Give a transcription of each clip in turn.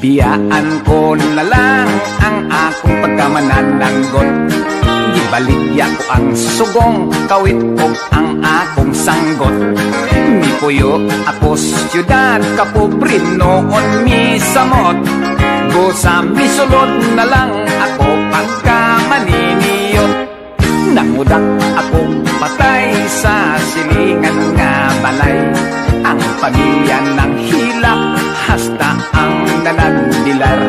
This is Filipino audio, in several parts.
biyaan ko na lang ang akong pagkamanananggot. Gibaligya ko ang sugong, kawit ko ang akong sanggot. Mipuyo ako siyudad, kapobre noon misamot. Busa misulod na lang ako pagkamaniniyot. Nangudak akong patay sa silingan nga balay. Ang pamilya ng hilak, hasta ang nanagdilar.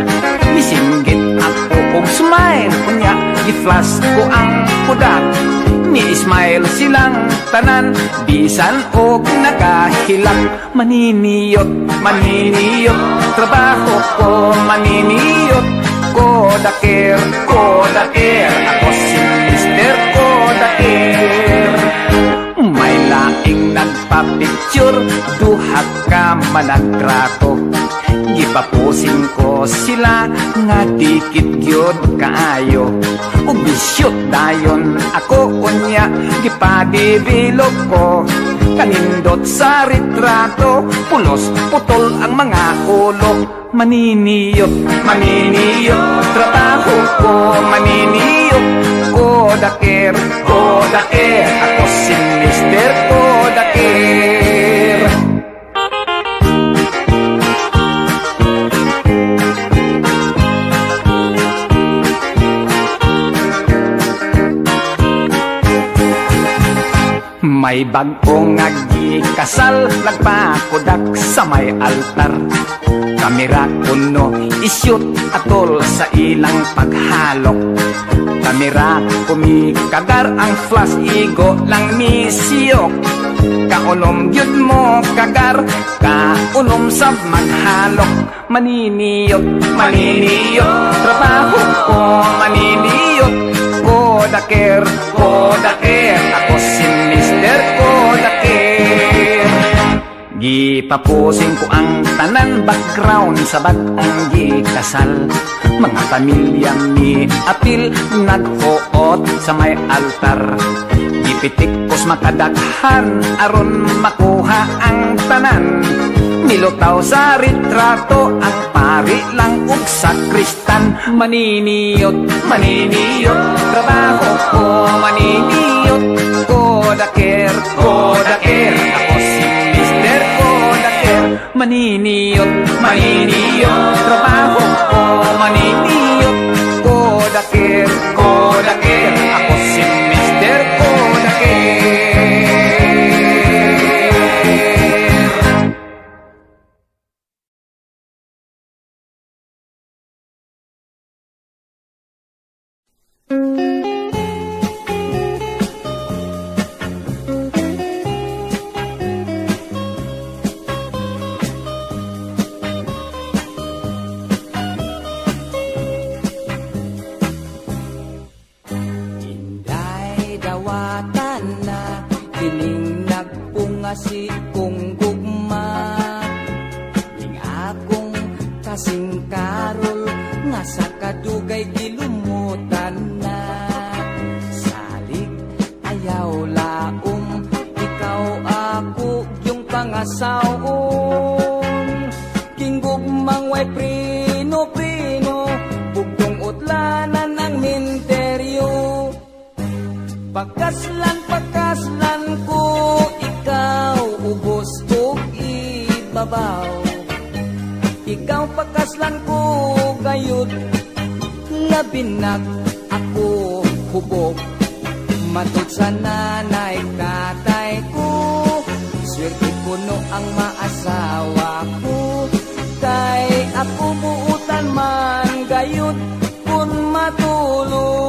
Misinggit ako kong smile, kunya i-flash ko ang pudak. Ni-smile silang tanan, bisan o nagahilak. Maniniyot, maniniyot, trabaho ko maniniyot. Kodaker, kodaker, ako si Mr. Kodaker. May laing nagpa-picture, duhat ka managtrato. Gipapusin ko sila, nga dikit gyud kaayo. Ubisyot dayon ako unya, gipadibilog ko. Kanindot sa retrato, pulos putol ang mga ulo. Maniniyot, maniniyot, trabaho ko maniniyot. Kodaker, kodaker, ako si Mr. Kodaker. May bagong kasal, nagpakudak sa may altar. Kamera kuno isyot atol sa ilang paghalok. Kamera kumikagar ang flash, igo lang misiyok. Kaunom gyud mo kagar, kaunom sab maghalok. Maniniyot, maniniyot, trabaho ko maniniyot. Kodaker, kodaker, ako si Mr. Kodaker. Gipapusin ko ang tanan background sa bagong gikasal. Mga pamilya mi apil naghuot sa may altar. Gipitik kos makadaghan aron makuha ang tanan. Nilutaw sa retrato ang pari lang ug sakristan. Maniniyot, maniniyot, trabaho ko maniniyot. Kodaker, kodaker, ako si Mr. Kodaker. Maniniyot, maniniyot, trabaho ko maniniyot. Kodaker, kodaker, ako si Mr. Kodaker. Si kong gugma ning akong kasing karol nga sa kadugay gilumutan na. Salig ayaw laom, ikaw ako yung pangasawon. King gugmang way prino-prino, bugtong utlanan ng minteryo. Pagkaslan ko, ikaw ubos o ibabaw. Ikaw pagkaslan ko gayud, labinak ako hubog. Matod sa nanay tatay ko, swerte ko no ang maasawa ko. Kay ako buutan man gayud kun matulog.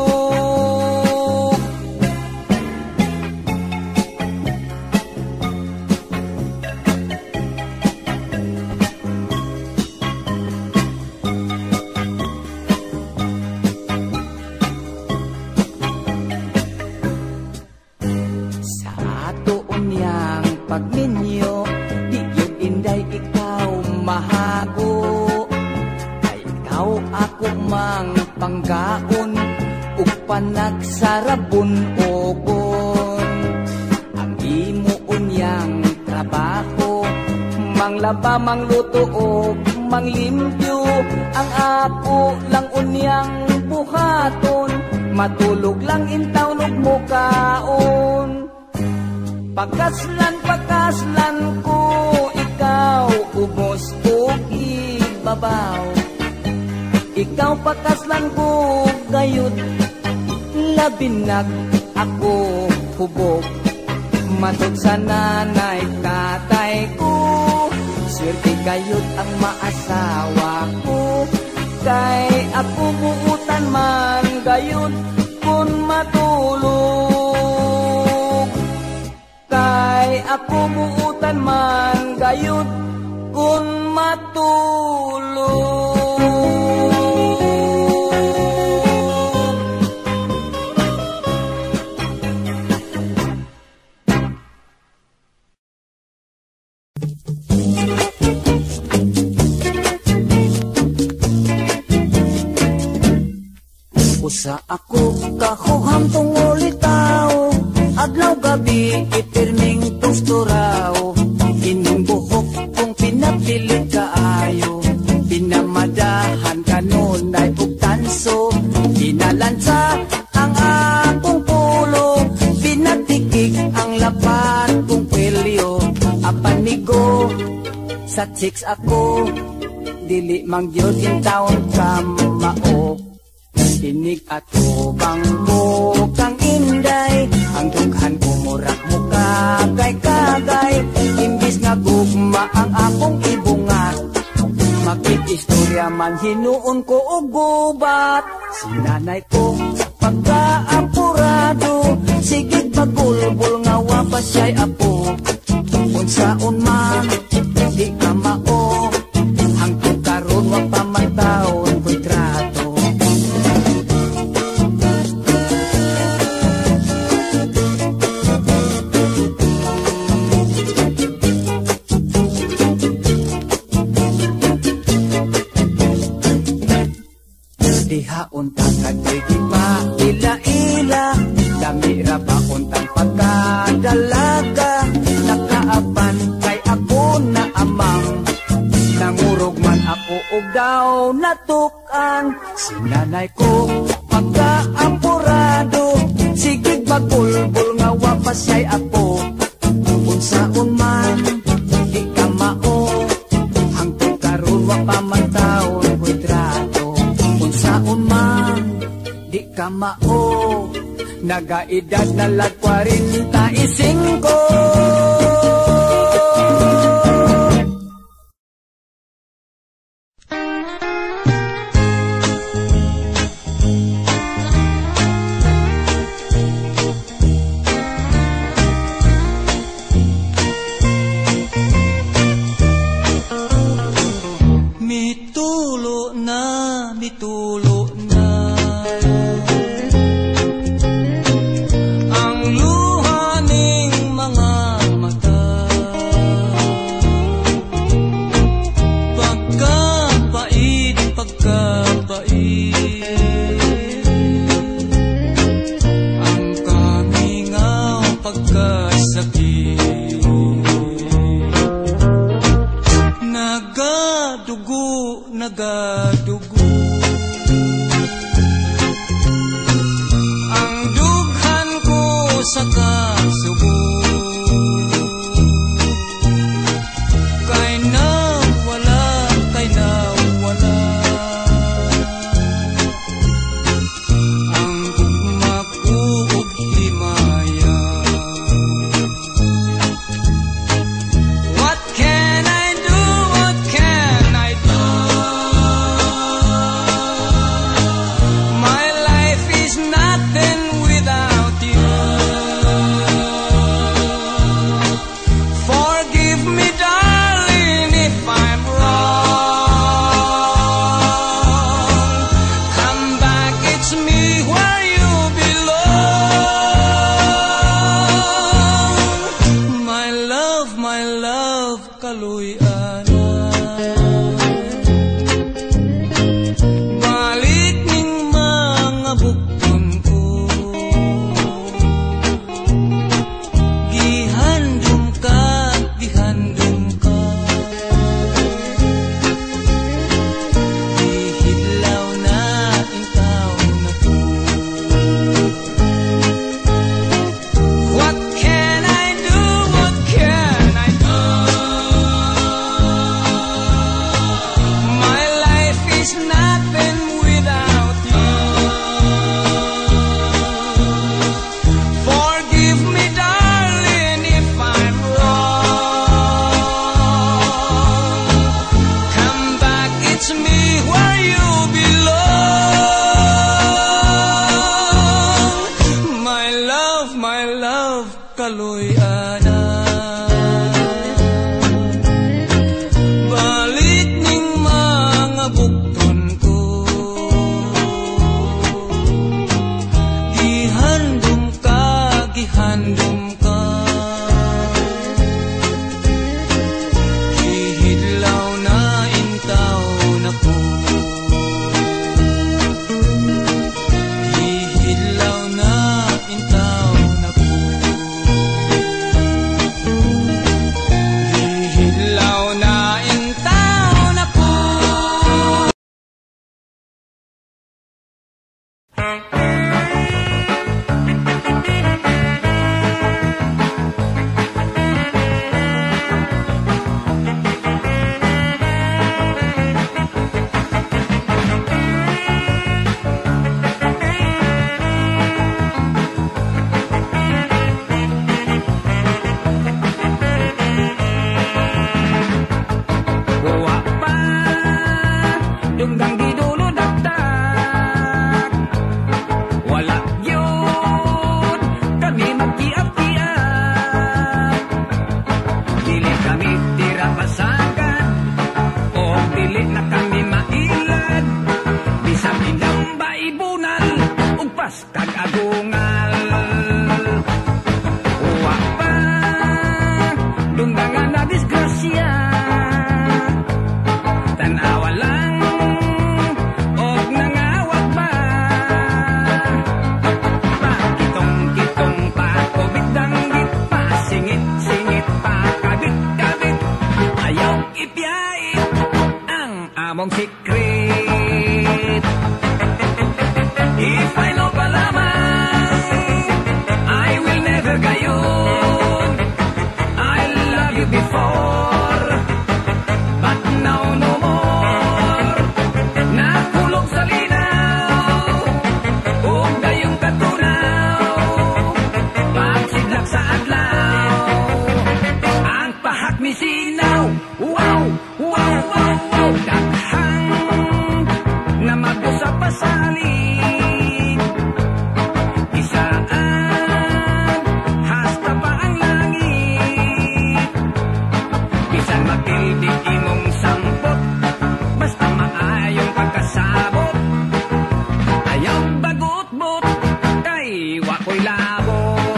Pagminyo, di yun inday ikaw mahago. Ay ikaw ako mang panggaon, ug panagsarabon ogon. Ang imo unyang trabaho, manglaba, mangluto o manglimpyo, ang ako lang unyang buhaton, matulog lang intawnog mo kaon. Pakaslan ko, ikaw ubos o ibabaw. Ikaw pakaslan ko gayud, labinag ako hubog. Matod sa nanay katay ko, swerte gayud ang maasawa ko. Kay ako buutan man gayud kun matulog. Kay ako buutan man gayud kun matulog. Usa ako kahuham tungol itaw, adlaw gabi ipirming tusturaw. Ining buhok kong pinapilit kaayo, pinamadahan kanunay ug tanso. Pinalansa ang akong pulo, pinatikik ang lapat kong kwelyo. Apanigo sa chicks ako, dili mangyod in taon kamao. Tinig at ubang mo kang inday, ang dughan ko murak mo kagay-kagay. Imbis nga gugma ang akong ibungat, makikistorya man hinuon ko og gubat. Si nanay ko pagkaapurado, sigig bagulbol nga wapa siya'y apo. Unsaon man di ka mao, hangtod karon wa pa man taon ko'y trato. Diha unta kadoy di pa ila-ila, dami ra ba untang pagkadalaga. Nakaapan kay ako na amang, nangurog man ako og daw natukan. Si nanay ko pagkaapurado, sigig bagulbol nga wapa siya'y apo. Unsaon man di ka mao, hangtod karon wa pa man taon ko'y trato. Unsaon man di ka mao, nagaedad na lag 45. Mitulo na ang luha ning mga mata, pagkabait ang kamingaw pagkasakit, nagadugo ang dughan ko sa kasubo. Kay nawala ang gugma ko ug himaya. What can I do? What can I do? ana. Balik ning mga bukton ko, gihandom ka, gihandom ka. Gihidlaw na intaw na ko, gihidlaw na intaw na ko, gihidlaw na intaw na ko. Kuha pa, dunggang gidulo dakdak. Wala yun, kami magkiap-kiap. Dili kami tira pasagan, o dili na kami mailad. Bisag ilang baibunal, ugpas kag agungal. Kuha pa, dunggangan na disgrasya. Tanawa lang, og nangawag ba? Pakitong-kitong pa, kubit-danggit pa, singit-singit pa, kabit-kabit. Ayaw ipiyait ang among secret. If I know palaman, I will never gayon. I love you before, but now no more. Nakulong sa linaw, ug dayong katunaw. Pagsidlak sa adlaw, ang pahak ni sinaw. Wow, wow, wow, wow. Daghang na mag-usap pa salig. Isaan, hasta pa ang langit. Bisan magtildi imong sampot, basta maayong pagkasabot. Ayaw bagot-bot, kay wako'y labot.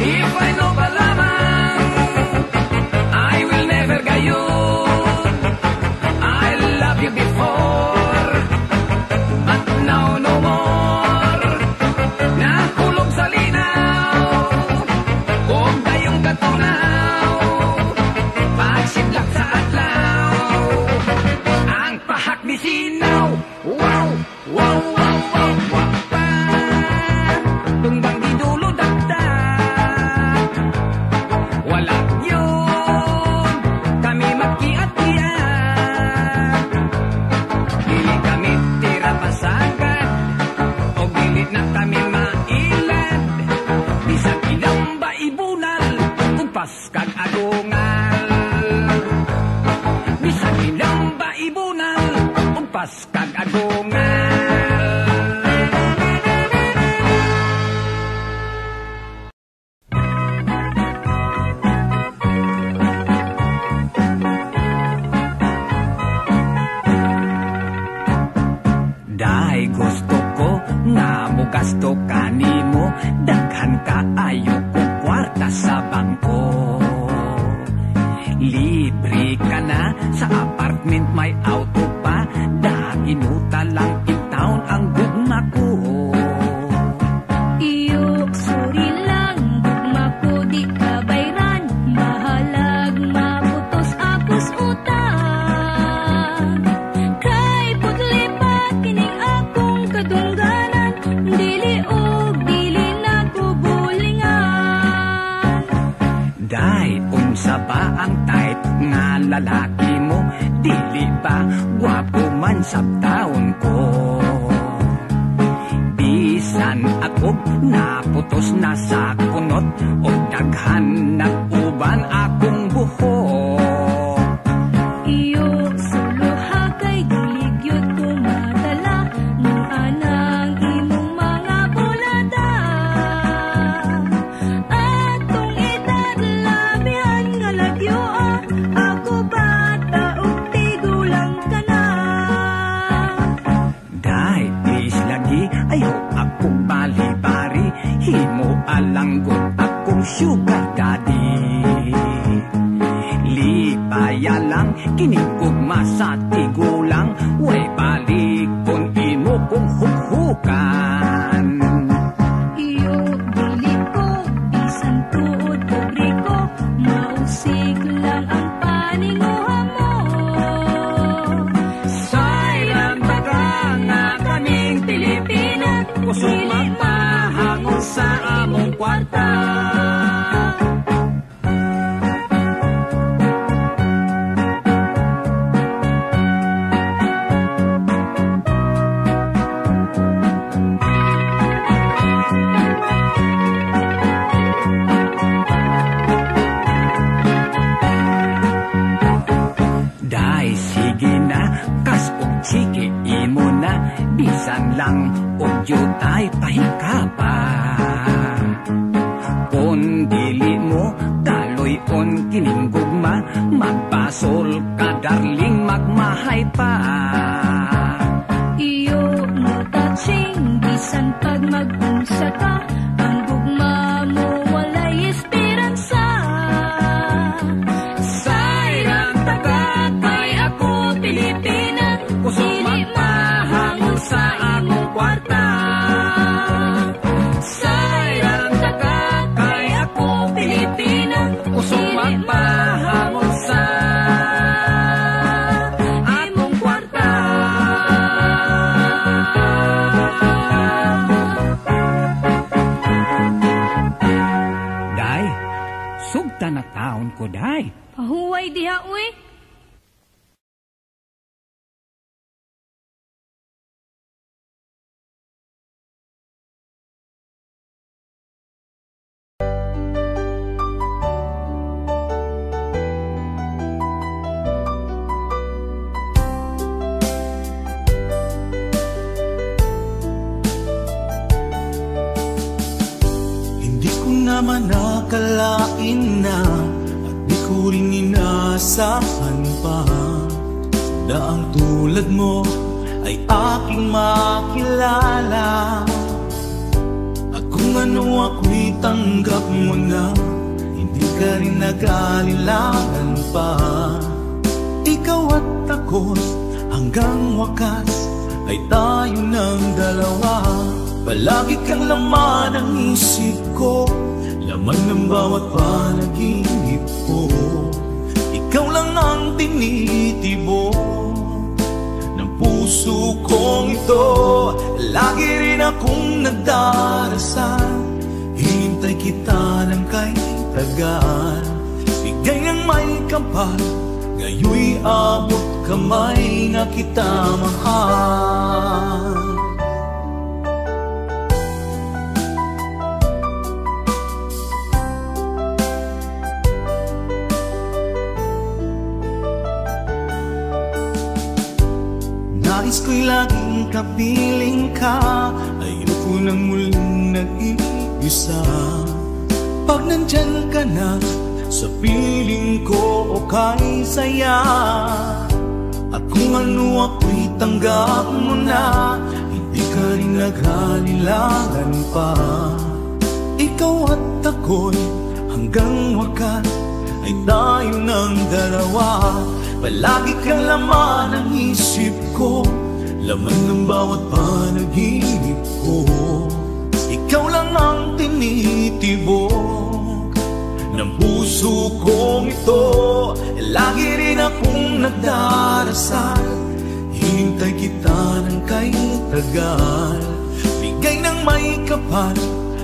If I know palaman, I will never gayon. I love you before, but now no more. Nakulog sa linaw, ug dayong katunaw. Pagsidlak sa adlaw, ang pahak ni sinaw. Wow, wow, wow, wow, wow pa, tunggang gidulo dakdak. Wala yun, kami magkiat-kiat. Dili kami tira pasagan, o dili na kami mailad. Bisag ilang baibunal, ugpas kag agungal. Bisag ilang baibunal, ugpas kag agungal. Dahil gusto ko nga mo gasto kanimo, daghan ka ayo ko kwarta sa bangko. Libre ka na sa apartment, may auto pa, daginuta lang in town ang gugma ko. Iyo, sorry lang, gugma ko di ka bayran, mahalag maputos akos utang. Kay putlipat kining akong kadungganan, dili og dili na ko bulingan. Day, unsa ba ang tight nga lalaki mo, dili ba gwapo man sabtaon ko. Bisan ako naputos na sa kunot, o daghan nag-uban akong buhok. Iyo suluha kay diligyot ko madala, nung anang imong mga bulada. Atong edad labihan nga lagyo ako bata ug tigulang ka na. Day, please lagi, ayaw akong bali-bari, himo alanggot akong sugar daddy. Lipaya lang, kinigugma sa tigulang, way balik kung imo kong hukhukan. Iyo dili ko bisan tuod ug riko, mausig lang ang paninguha mo. Sayang taga nga kaming Pilipina, kusog magpahangon sa among kwarta. Day, sige na, kas og chiki imo na, bisan lang og jutay pahikapa. Kung dili mo, taloy-on kining gugma, magpasol ka darling, magmahay pa. Iyo no touching bisan pag mag-unsa ka, ang gugma mo walay esperansa. Sayang taga kay ako Pilipina, kusog magpahangon sa among kwarta. Sayang taga kay ako Pilipina, kusog magpahangon sa among kwarta. Day, sugta na taon ko, day. Pahuway diha uy. Hindi ko naman nakalain na, at di ko rin inaasahan pa, na ang tulad mo ay aking makilala. At kung ano ako'y tanggap mo na, hindi ka rin nag-alilangan pa. Ikaw at ako hanggang wakas ay tayo ng dalawa. Palagi kang laman ng isip ko, laman ng bawat panaginip ko. Ikaw lang ang tinitibo ng puso kong ito. Lagi rin akong nagdarasal, hinintay kita ng kay tagal. Bigay ng may kapal, ngayoy abot kamay na kita mahal. Nais ko'y laging kapiling ka, ayoko nang muling nag-iisa. Pag nandyan ka na, sa piling ko okay saya. At kung ano ako'y tanggap mo na, hindi ka rin naghalilangan pa. Ikaw at ako'y hanggang wakas ay tayo ng dalawa. Palagi kang laman ng isip ko, laman ng bawat panaginip ko. Ikaw lang ang tinitibok ng puso kong ito. Lagi rin akong nagdarasal, hintay kita ng kay tagal. Bigay ng may kapal,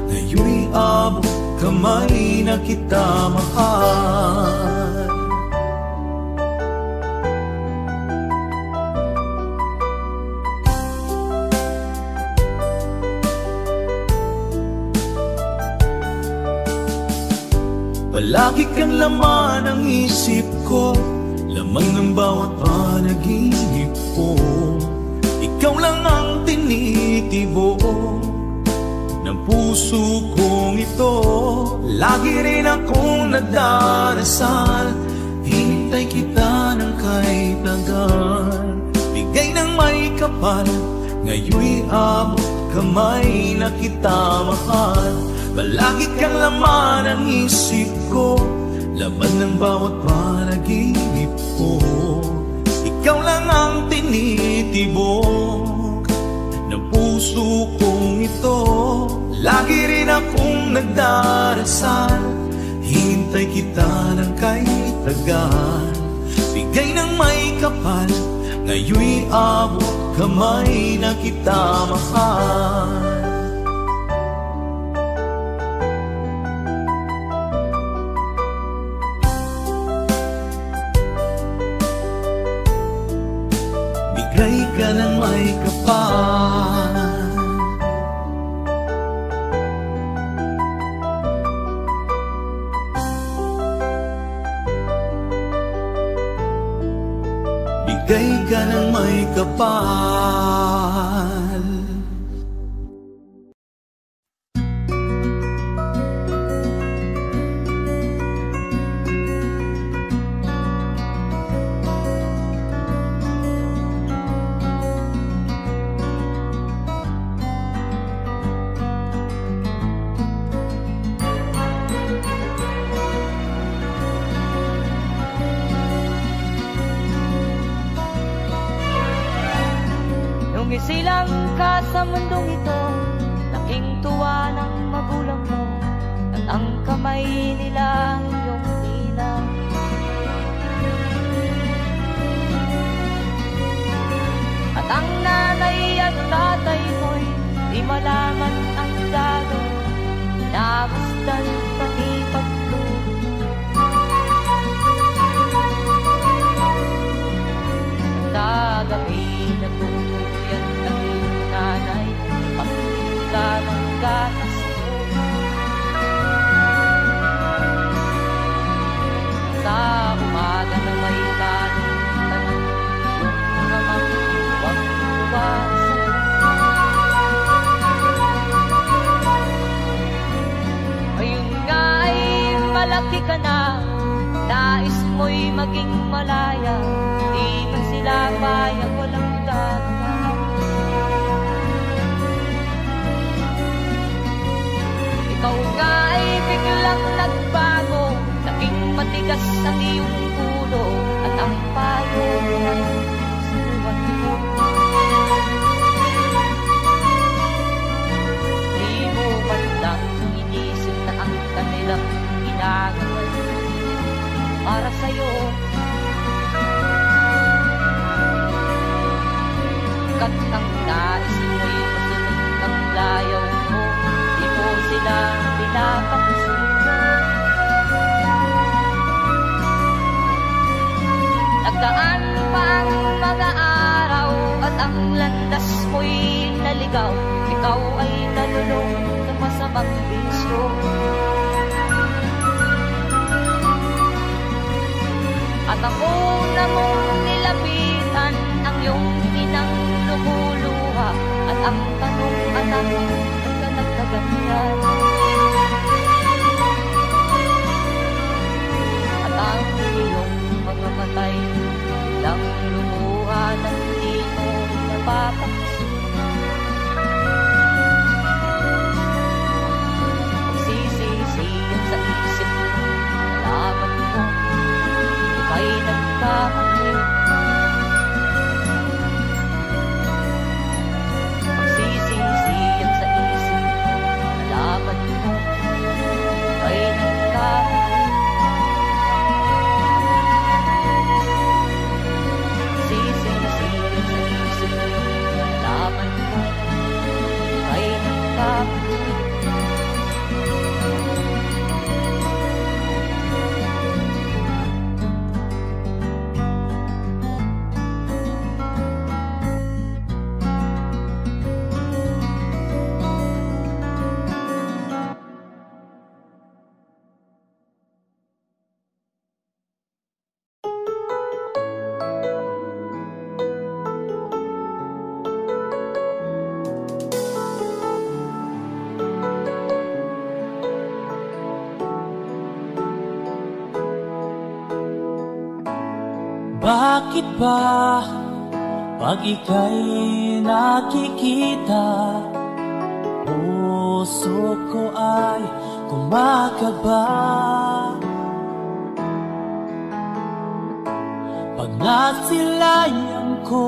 ngayon'y abot kamay na kita mahal. Palagi kang laman ng isip ko, laman ng bawat panaginip ko. Ikaw lang ang tinitibo ng puso kong ito. Lagi rin akong nagdarasal, hinintay kita ng kahit tagal. Bigay ng may kapal, ngayon'y abot kamay na kita mahal. Palagi kang laman ng isip ko, laman ng bawat panaginip ko. Ikaw lang ang tinitibok ng puso kong ito. Lagi rin akong nagdarasal, hintay kita ng kahit tagal. Bigay ng may kapal, ngayon'y abot kamay na kita mahal. Bigay ka ng may kapal, bigay ka ng may kapal. Isilang ka sa mundong ito, laking tuwa ng magulang mo, at ang kamay nila ang iyong ninang. At ang nanay at tatay mo'y di malaman ang gagawin, namasdan pangipagtulog. Kagabi nagtutulyan ng iyong nanay, pagpunta ng gatas mo. Sa umaga na may kanutan ng iyong amang huwag tuwasan. Ngayon nga ay malaki ka na, nais mo'y maging malaya, di man sila payag, walang gagawa. Ikaw nga ay biglang nagbago, naging matigas ang iyong ulo, at ang payo ay sinuwan mo. Di mo man lang inisip na ang kanilang ginagawa para sa'yo. Kat ang nais mo'y masunod ang layaw mo, di mo sila pinapansin. Nagdaan pa ang mga araw at ang landas mo'y naligaw, ikaw ay nalulong ng masamang bisyo. At ako na mong nilapitan ang iyong inang lumuluha, at ang tanong, anak, ba't ka nagkaganyan? At ang iyong mga matay lang lumuha ng di mo napapansin. Magsisisiyan sa isip mo, nalaman mo ay nagkamali. Magsisisiyan sa isip, nalaman mo ay nagkamali. Magsisisiyan sa isip, Bakit ba pag ika'y nakikita, puso ko ay kumakaba? Pag nasilayan ko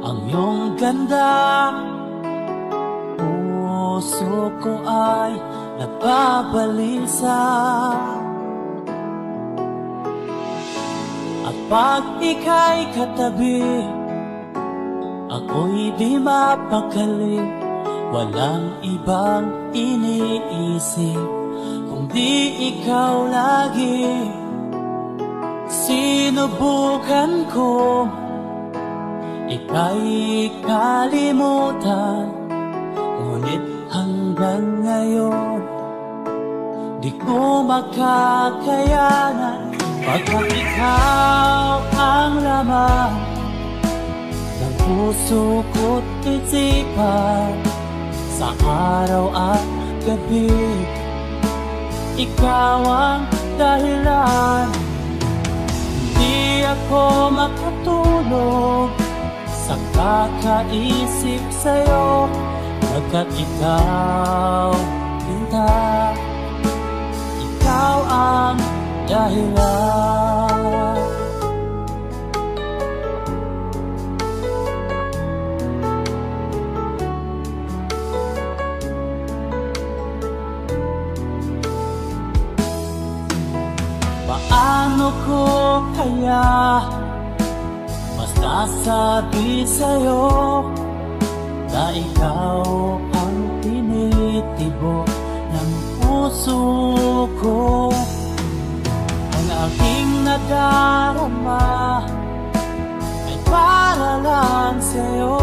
ang iyong ganda, puso ko ay nagbabalisa. At pag ika'y katabi, ako'y di mapakali. Walang ibang iniisip kundi ikaw lagi. Sinubukan ko ika'y kalimutan, ngunit hanggang ngayon di ko makakayanan. Pagkat ikaw ang laman ng puso ko't isipan, sa araw at gabi, ikaw ang dahilan. Hindi ako makatulog sa kakaisip sa'yo, pagkat ikaw, Linda, ikaw ang dahilan. Paano ko kaya masasabi sa'yo na ikaw ang tinitibok ng puso ko? Ang aking nadarama ay para lang sa'yo,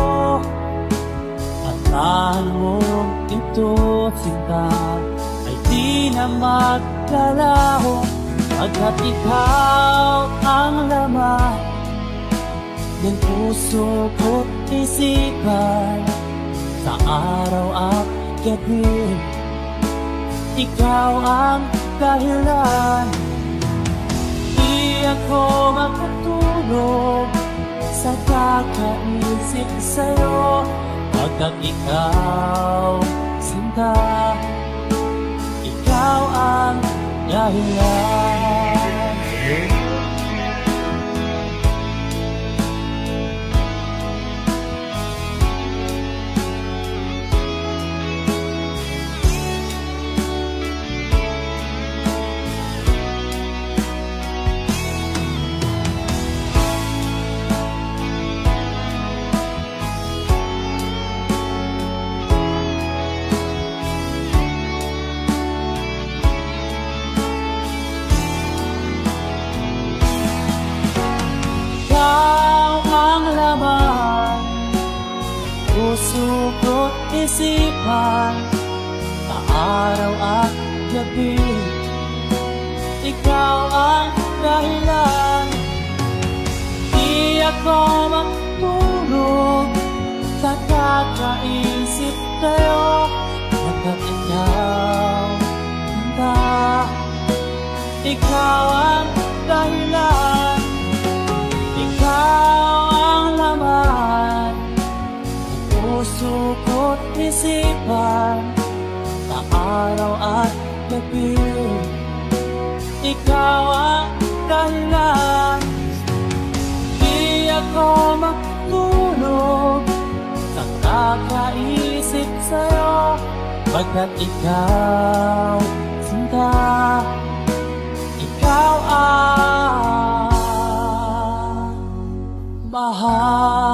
at mahal mo ito, sinta, ay di na maglalaho. Pagkat ikaw ang laman ng puso ko't isipan, sa araw at gabi, ikaw ang dahilan. Di ako makatulog sa kakaisip sa'yo, pagkat ikaw, sinta, ikaw ang dahilan. Puso ko't isipan, sa araw at gabi, ikaw ang dahilan. Di ako matulog sa kakaisip sa'yo, pagkat ikaw, Linda, ikaw ang dahilan. Ikaw ang laman puso ko't isipan, sa araw at gabi, ikaw ang dahilan. Di ako matulog sa kakaisip sa'yo, pagkat ikaw, sinta, ikaw ang mahal.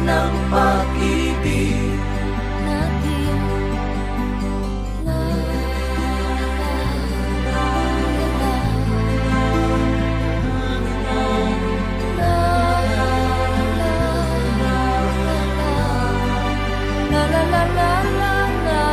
ng pag-ibig natin. La la la la la la.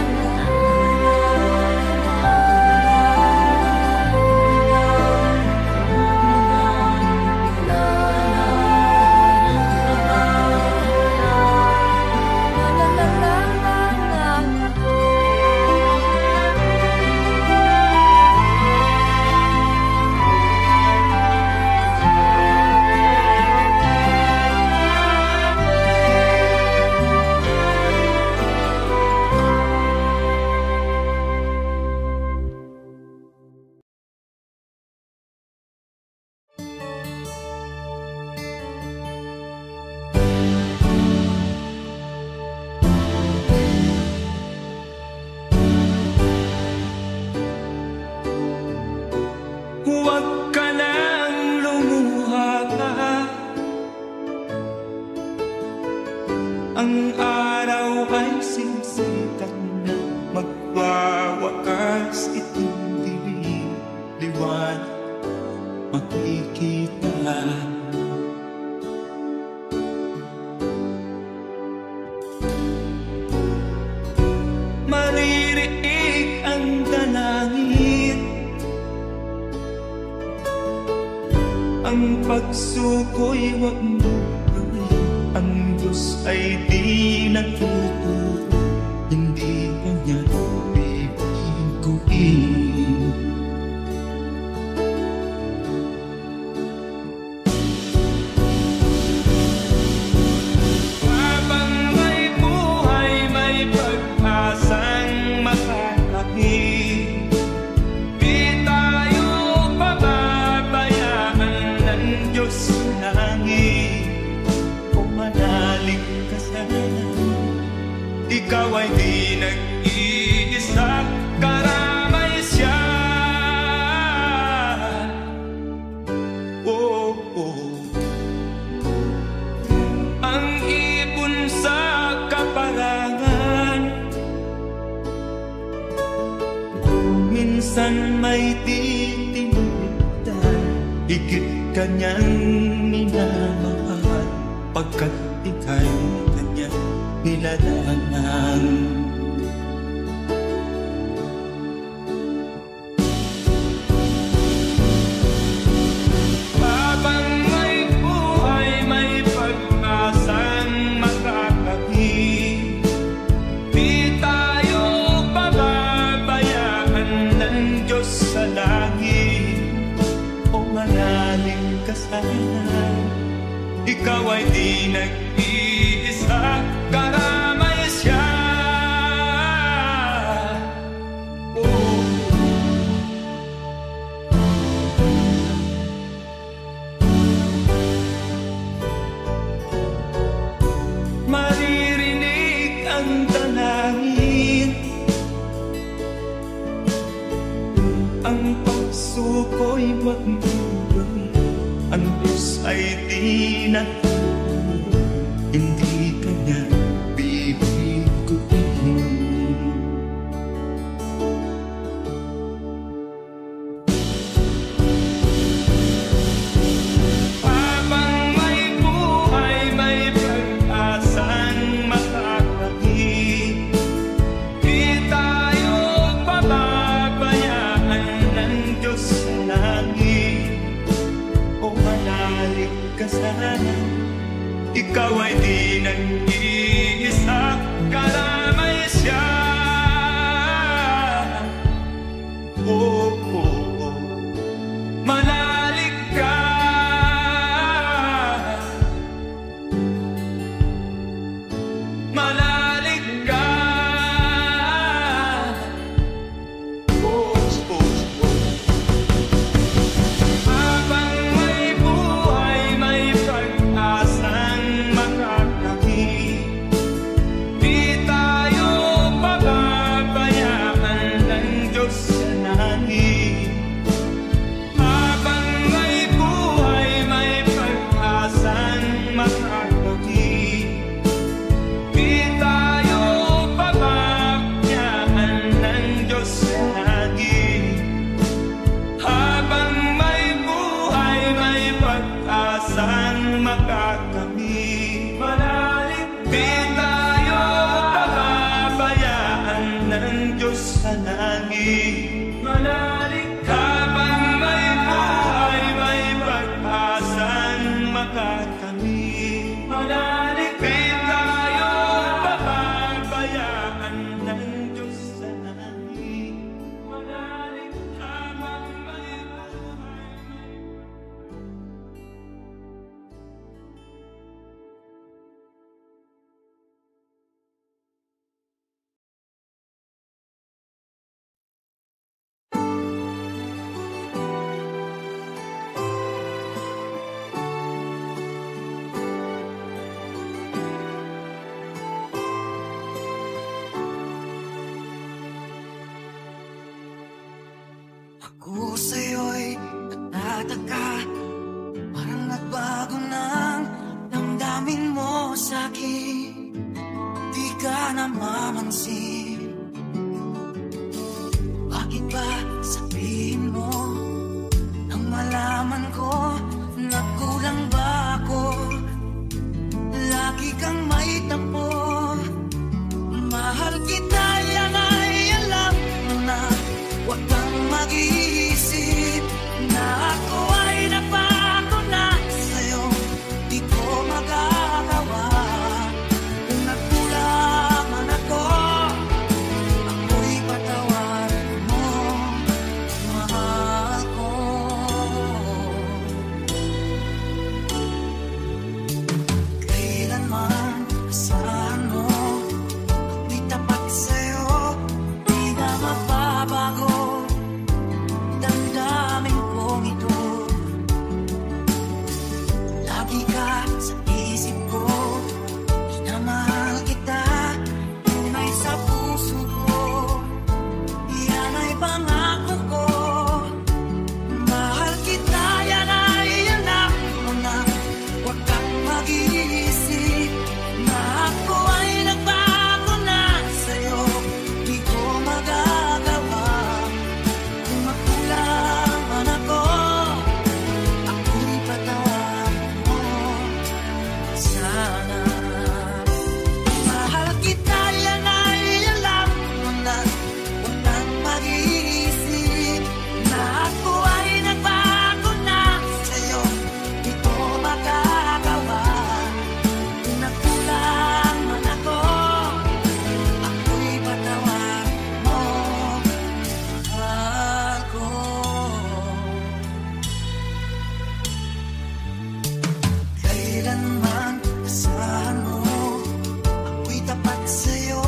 Ang araw ay sisikat na magwawakas itong dilim, liwanag makikita. Maririnig ang dalangin, ang pagsuko'y wag mo. Ang Diyos ay di natututo, hindi kanya bibiguin. Habang may buhay, may pag-asang makakakit. Di tayo pababayaan ng Diyos sa langit. Manalig ka sana, ikaw ay di nag-iisa, karamay siya. Oh, oh. Ang ibon sa kaparangan, minsan may titinitan, higit kanyang minamahal, pagkat ika'y kanya nilalangan. Habang may buhay, may pag-asang makakakit. Di tayo pababayaan ng Diyos sa langit. O manalig ka sana, ikaw ay di nag-iisa, karamay siya. Oh. Maririnig ang dalangin, ang pagsuko'y wag mo. Ang Diyos ay di natututo, hindi kanya bibiguin. Habang may buhay, may pag-asang makakakit. Di tayo pababayaan ng Diyos sa langit. O manalig ka sana, ikaw ay di nag-iisa, karamay siya. Oh, oh, oh. Manalig ka, manalig ka. Oh, oh, oh. Habang may buhay, may pag-asang makakakit. Di tayo pababayaan ng Diyos sa langit. bata ka, parang nagbago ng damdamin mo sa'kin. Di ka namamansin. Bakit ba sabihin mo nang malaman ko na kulang ba ako? Lagi kang may tampo. Mahal kita, yan ay alam mo na. Huwag kang mag-iisip na ako ay napako na sa'yo. Di ko magagawa. Kung nagkulang man ako, ako'y patawarin mo, mahal ko. Kailanman asahan mo, ako'y tapat sa'yo, di na mababago. Damdamin kong ito, lagi ka sa isip ko. Minamahal kita, tunay sa puso ko. Yan ay pangako ko. Mahal kita, yan ay alam mo na. Huwag kang mag-iisip na ako ay nagbago na sa'yo. Di ko magagawa. Kung makulang man ako, ako'y patawarin mo sana. Mahal kita, yan ay alam mo na. Huwag kang mag-iisip na ako ay nagbago na sa'yo. Di ko magagawa. Kung nagkulang man ako, ako'y patawarin mo, mahal ko. Kailanman asahan mo, ako'y tapat sa'yo,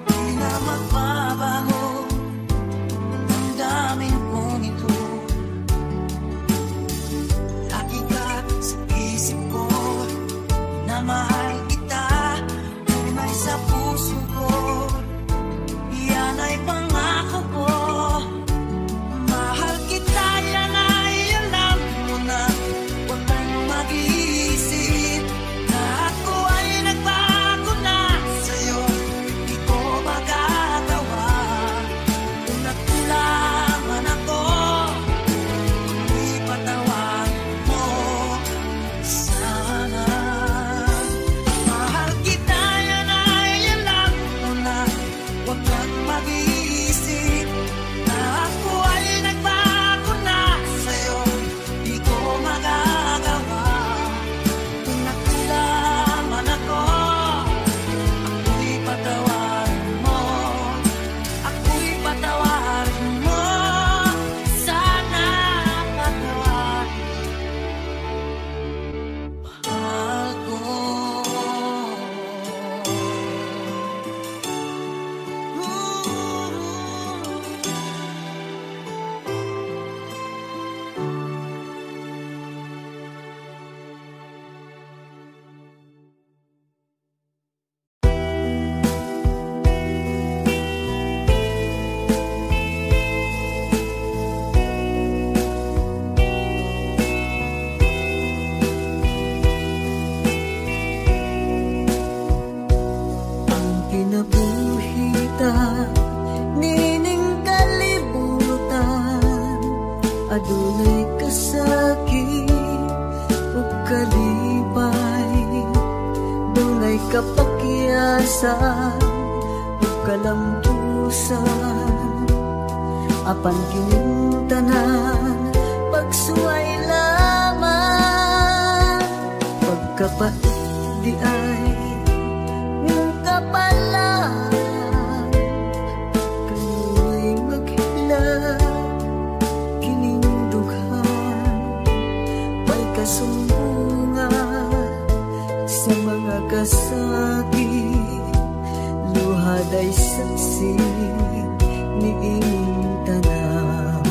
di na magbabago. Damdamin kong ito, lagi ka sa isip ko. Na mahal kita, tunay sa puso ko. Yan ay pangako ko. Mahal kita, yan ay alam mo na. Huwag kang mag-iisip na ako ay nagbago na sa'yo. Di ko magagawa. Kung nagkulang man ako, ako'y patawarin mo sana. Mahal kita, yan ay alam mo na. Huwag kang mag-iisip na ako ay nagbago na sa'yo. Di ko magagawa. Kung nagkulang man ako, ako'y patawarin mo. Ako'y patawarin mo sana. Patawarin, mahal ko. Ang kinabuhita, nining kalibutan, adunay kasakit ug kalipay, dunay kapakyasan ug kalampusan. Apan kining tanan, pagsuway lamang, pagkapait di ay ng kapalan. Kanu'y maghilag, kining dughan, may kasumbungan sa mga kasakit. Luhad ay saksi ni ining tanan,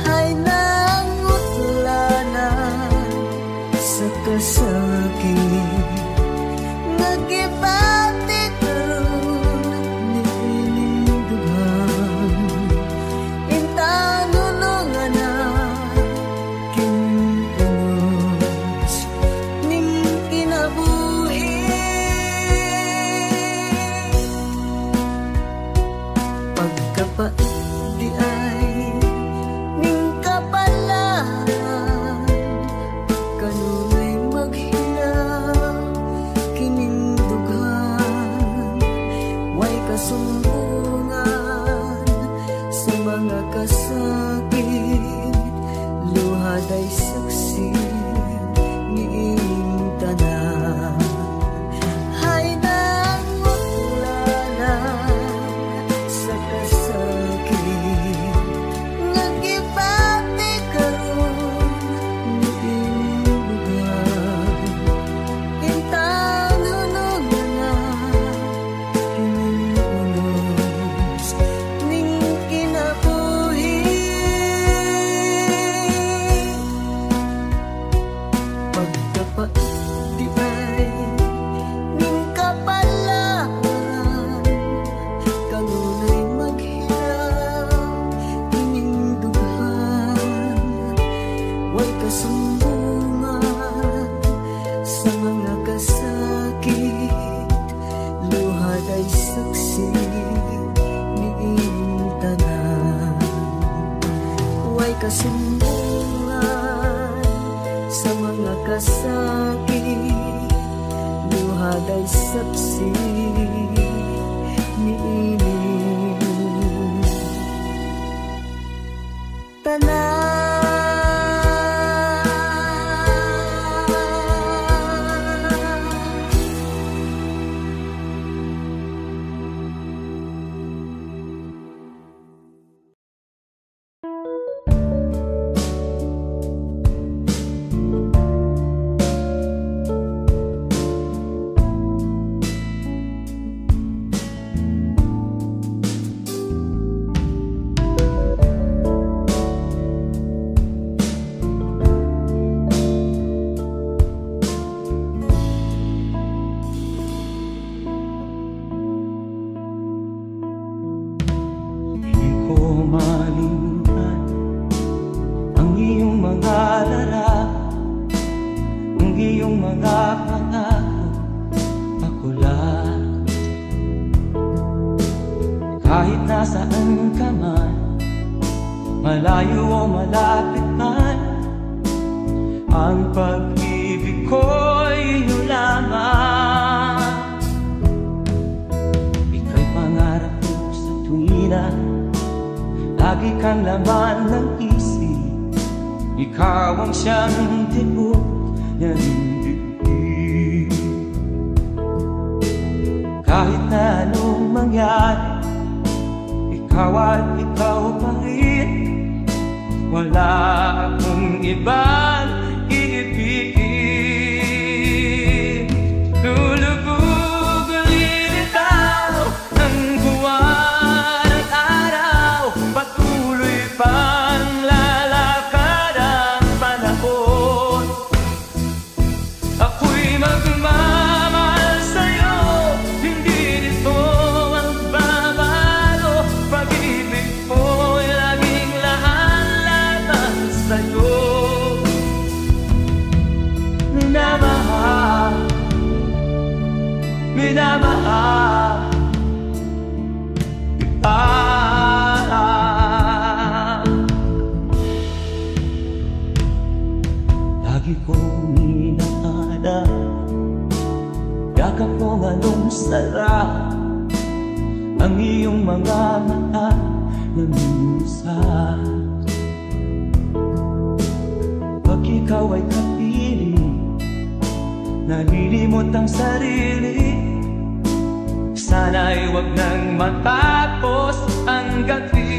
ay nangutlanan sa kasakit. Nagibati karon ni ining dughan, intang nulungan na kasakit, luhad ay saksi niing tanan. Hay nang maglala sa kasakit, nagibati karon niing lugar. Intang hunong na kinunos ning kinabuhi. Pagdapat di ay ning kapalangan, kanunay maghirap ining dughan. Way kasumbungan sa mga kasakit, luhad ay saksi niing tanan. Way kasumbungan sa mga kasakit, luhad ay saksi niing tanan. Di ko malimutan ang iyong mga larawan, ang iyong mga pangako, ako lang. Kahit nasaan ka man, malayo o malapit man, ang pag-ibig ko'y iyo lamang. Ika'y pangarap ko sa tuwina, lagi kang laman ng isip. Ikaw ang siyang tibok ng dibdib. Kahit na anong mangyari, ikaw at ikaw pa rin. Wala akong ibang iibigin. Lulubog lilitaw ng buwan at araw, patuloy pang lalakad ang panahon. Ako'y magmamahal sa'yo, hindi nito magbabago. Pag-ibig ko'y laging lahat-lahat sa'yo. Minamahal, minamahal kita. Lagi kong inaala, yakap kong anong sarap, ang iyong mga mata na minsan. Pag ikaw ay kapiling, nalilimot ang sarili. Sana'y wag nang matapos ang gabi.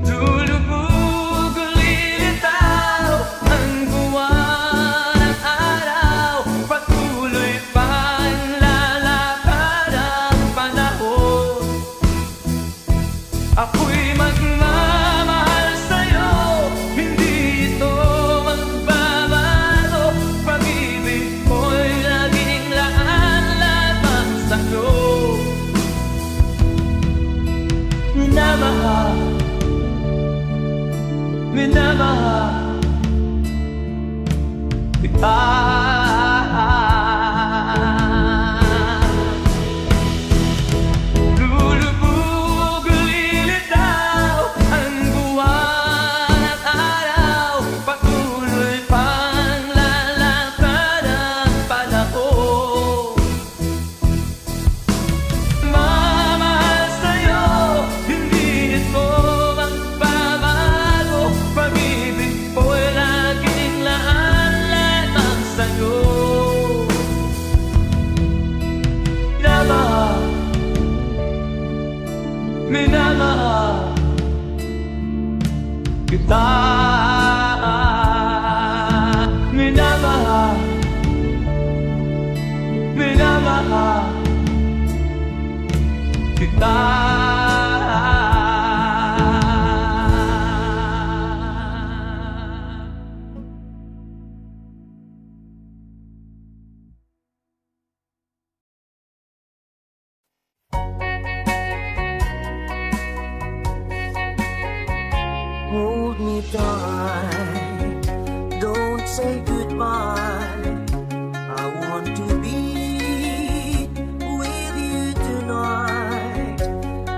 Lulubog lilitaw ang buwan at araw, patuloy pang lalakad ang panahon. Ako'y magmamahal sa'yo, hindi ito magbabago. Pag-ibig ko'y laging lahat-lahat sa'yo. Minamahal, minamahal kita. Lulubog lilitaw ang buwan at araw, patuloy pang lalakad ang panahon. Mamahal sa'yo, hindi ito kita. Minamahal, minamahal kita. Hold me tight, don't say goodbye. I want to be with you tonight.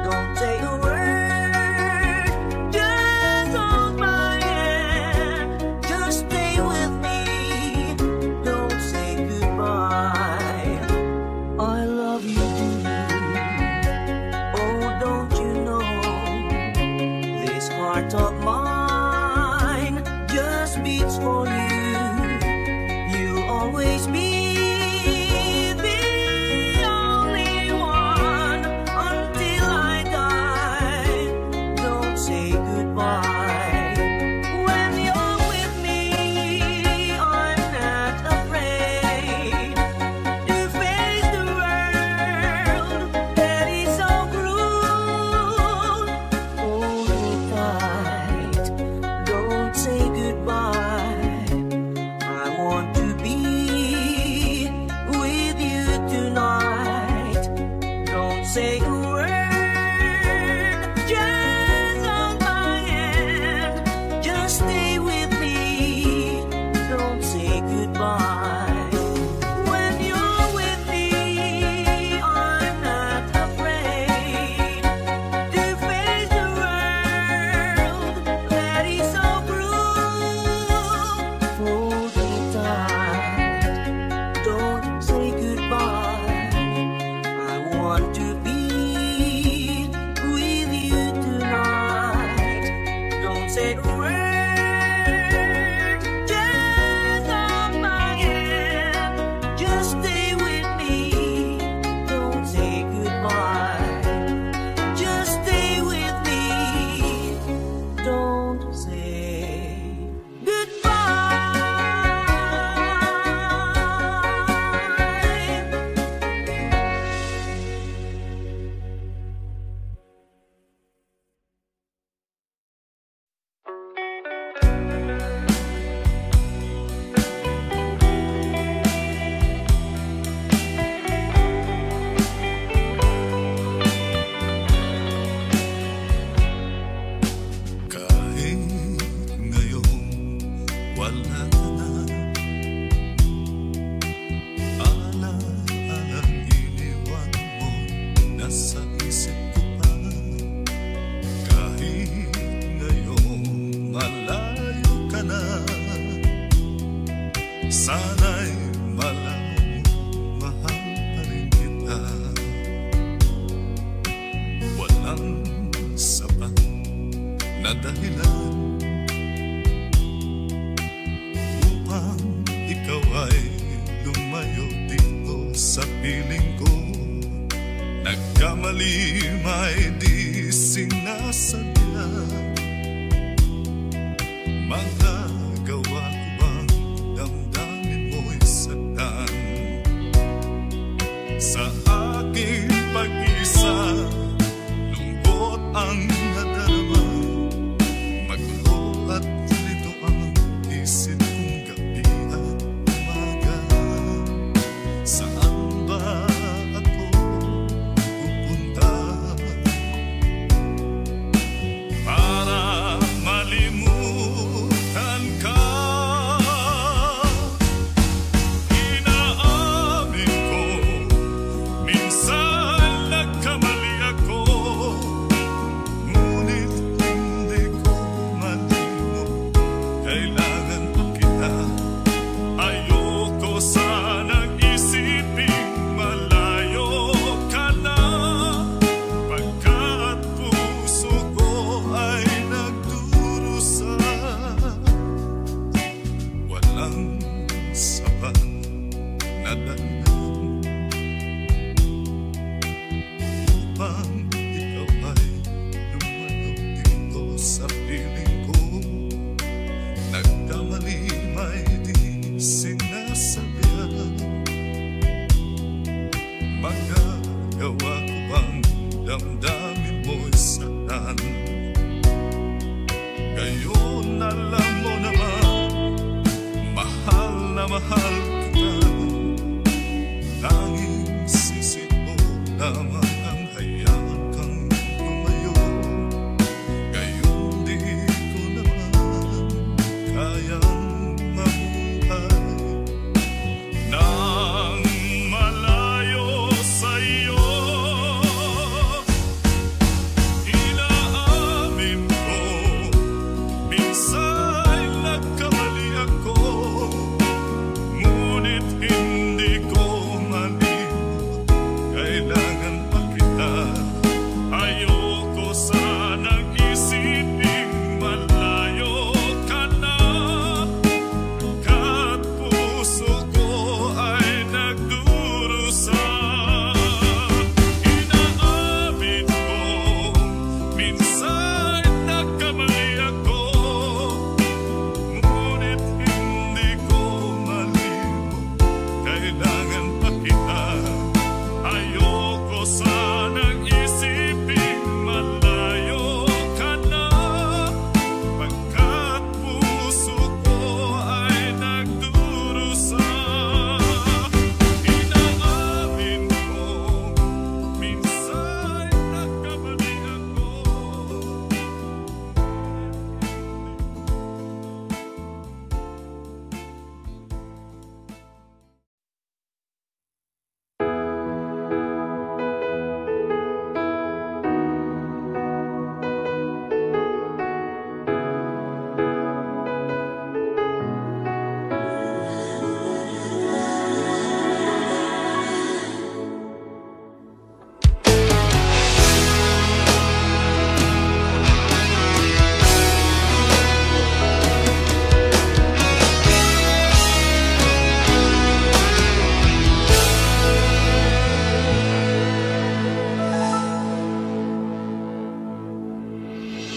Don't say a word, just hold my hand. Just stay with me, don't say goodbye. I love you dearly, oh don't you know, this heart of mine just beats for you. You'll always be the only one until I die. Don't say goodbye. When you're with me, I'm not afraid to face the world that is so cruel. Hold me tight, don't say goodbye. I want to be with you tonight. Don't say a word, just hold my hand. Just stay with me, don't say goodbye. When you're with me, I'm not afraid to face the world that is so cruel. Hold me tight, don't say goodbye. I want to be with you tonight. Don't say a word, just hold my hand. Just stay with me, don't say goodbye. Just stay with me, don't say goodbye. Kahit ngayon wala ka na, alalang iniwan mo nasa isip ko pa. Kahit ngayon malayo ka na, sana'y malaman mo mahal pa rin kita. Walang sapat na dahilan upang ikaw ay lumayo dito sa piling ko. Nagkamali may di sinasadya. Magagawa ko bang damdamin mo'y saktan sa aking pag-isa? Lungkot ang nadarama, magulo at lito ang isip kong gabi at umaga. Saan ba ako pupunta? mahal kita. Tanging sisi ko lamang ang hayaan kang lumayo. Gayon di ko naman kayang mabuhay nang malayo sa'yo. Inaamin ko, minsan nagkamali ako, ngunit hindi ko maliw. Kailangan pa kita. Ayoko sanang isipin malayo ka na, kat puso ko ay nagdurusa. Inaamin ko, minsan nagkamali ako, ngunit hindi ko maliw. Kailangan pa kita. Ayoko sanang isipin malayo ka na, pagkat puso ko ay nagdurusa. Inaamin ko, minsan nagkamali ako.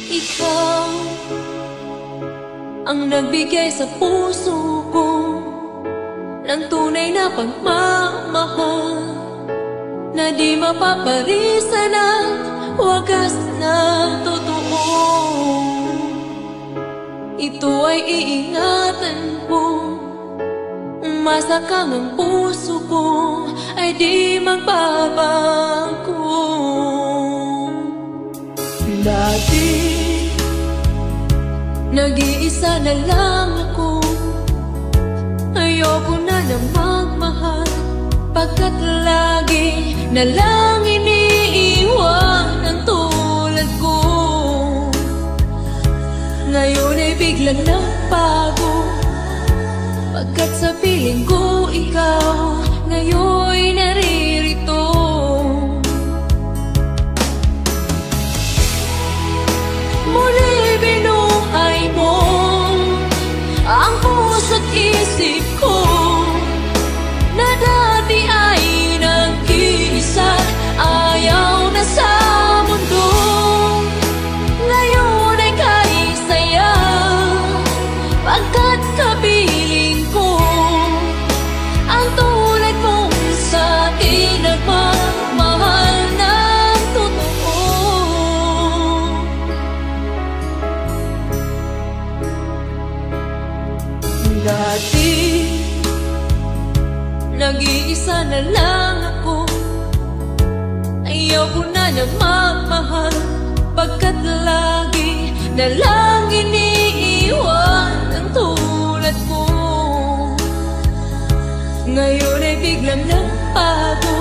Ikaw ang nagbigay sa puso ko ng tunay na pagmamahal na di mapaparisan at wagas na totoo. Ito ay iingatan ko, umasa kang ang puso ko ay di magbabago. Dati nag-iisa na lang ako, ayoko na na magmahal, pagkat lagi na lang iniiwan ang tulad ko. Ngayon ay biglang nagbago, pagkat sa piling ko ikaw ngayon'y naririto. Muli binuhay mo ang puso't isip ko na dati ay nag-iisa, ayaw na sa mundo. Ngayon ay kaisaya, pagkat kapiling ko ang tulad mong sa'kin nagmamahal ng totoo. Dati nag-iisa na lang ako, ayaw ko na magmahal, pagkat lagi na lang iniiwan ang tulad mo. Ngayon ay biglang nagbago,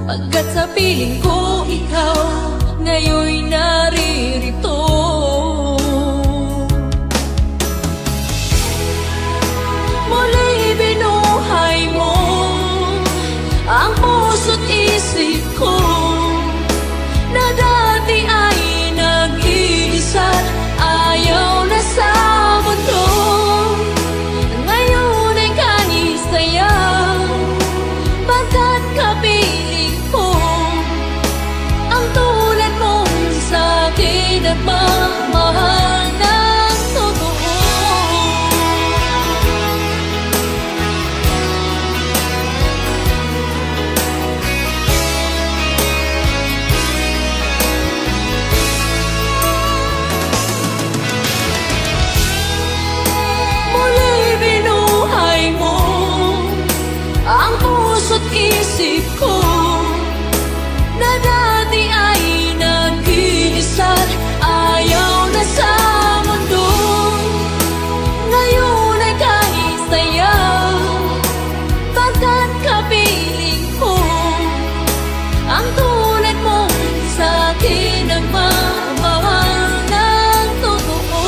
pagkat sa piling ko ikaw ngayon'y naririto. Muli binuhay mo ang puso't isip ko na dati ay nag-iisa, ayaw na sa mundo. Ngayon ay kanisaya, pagkat kapiling ko ang tulad mong sa'kin iniisip ko na dati ay nag-iisa't ayaw na sa mundo. Ngayon ay kahit saya, pagkat kapiling ko ang tulad mo sa akin ang mamahal ng totoo.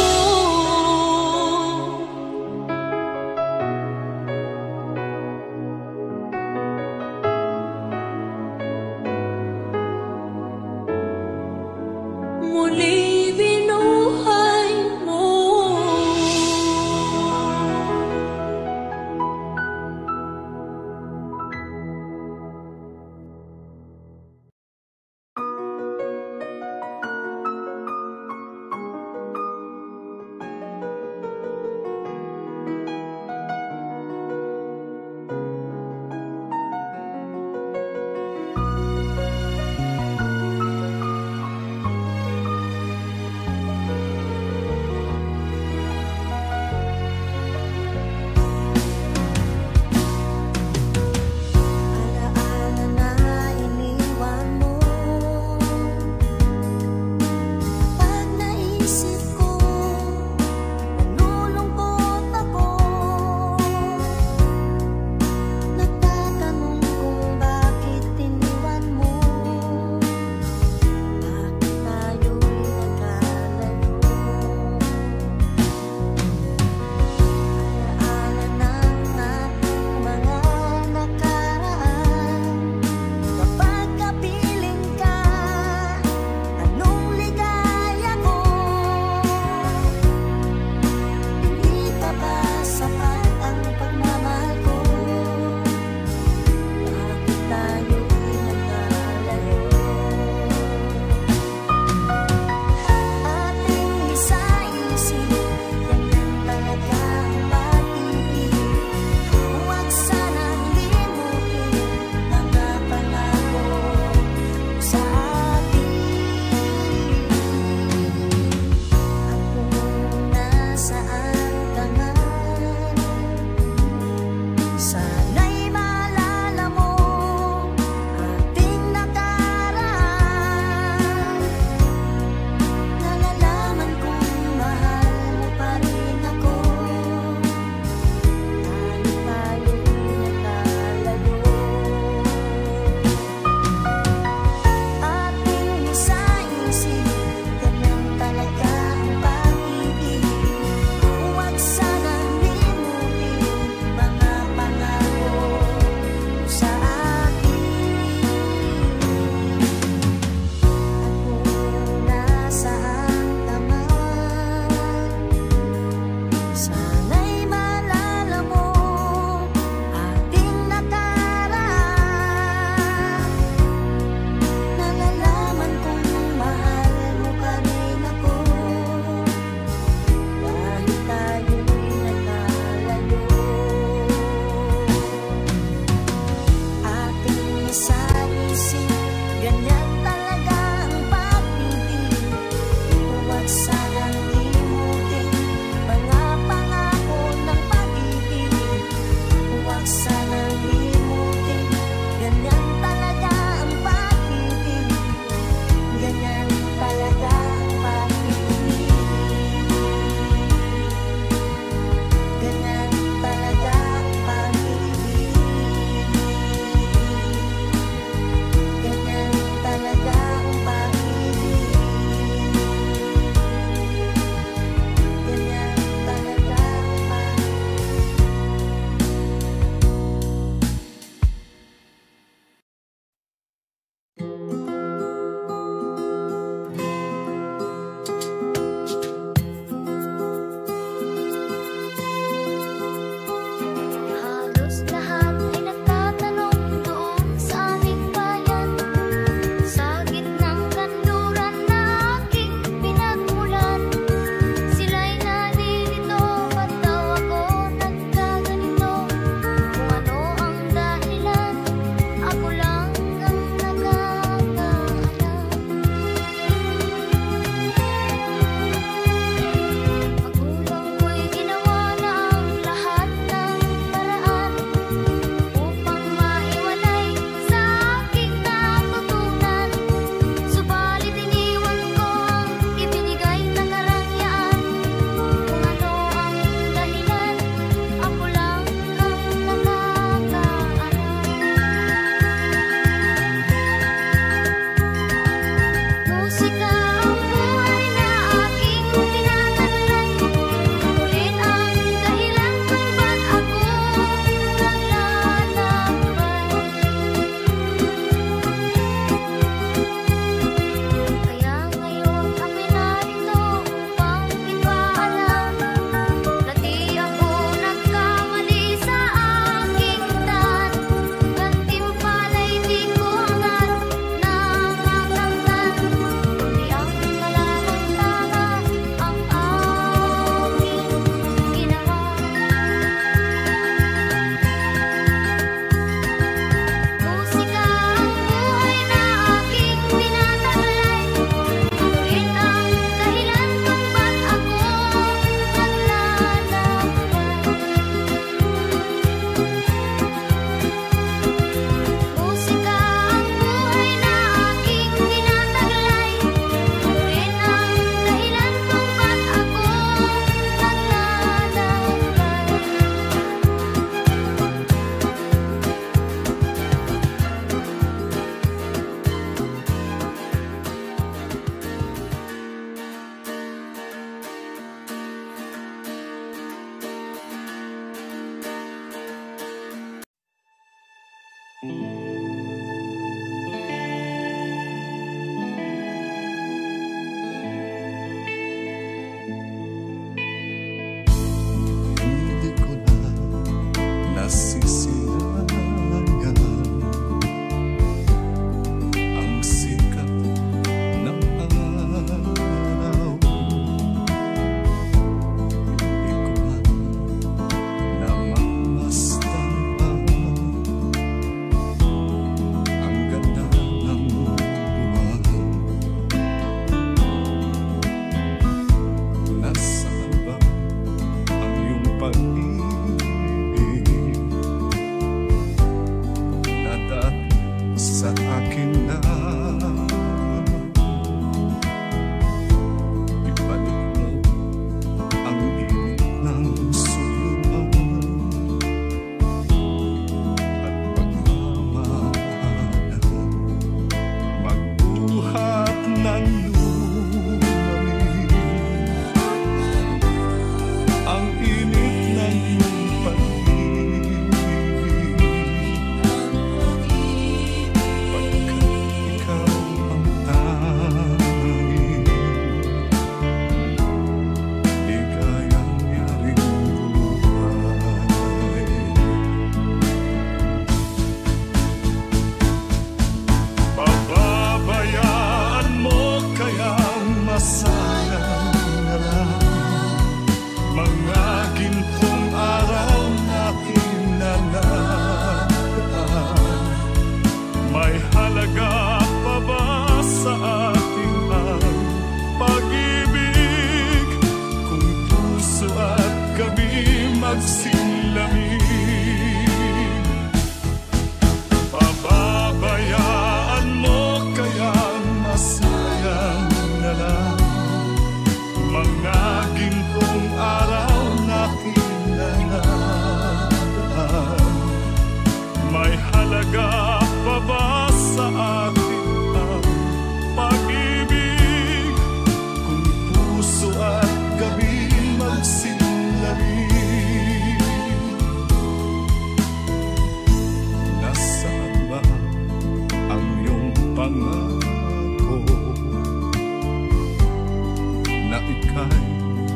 na ika'y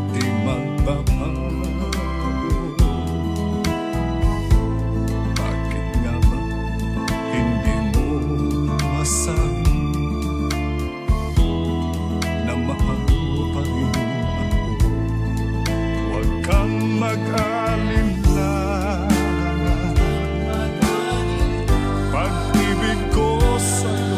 di magbabago. Bakit nga ba hindi mo masabi na mahal mo pa rin ako? Huwag kang mag-alala, pag-ibig ko sa'yo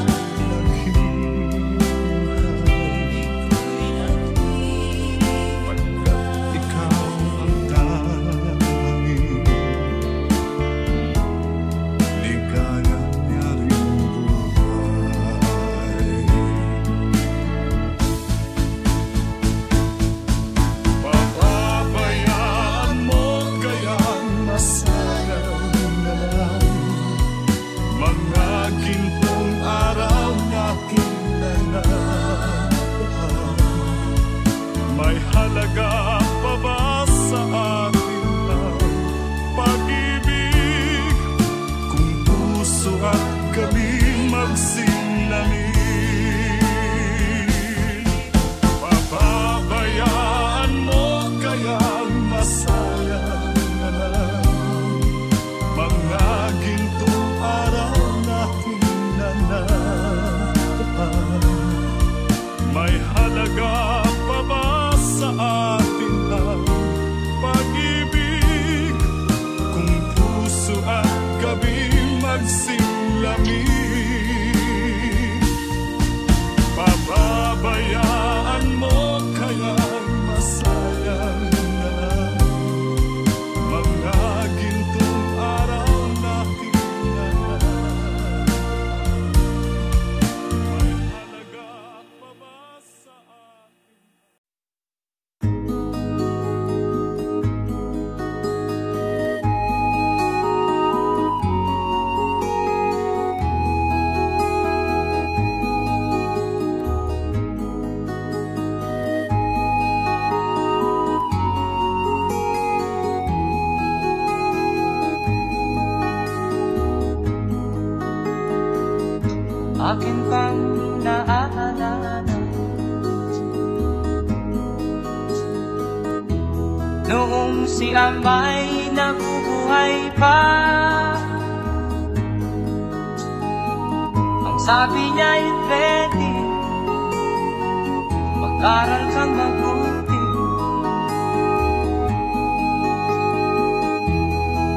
akin pang naaalala noong si Amay nabubuhay pa. Ang sabi niya'y ready, mag-aral kang mabuti,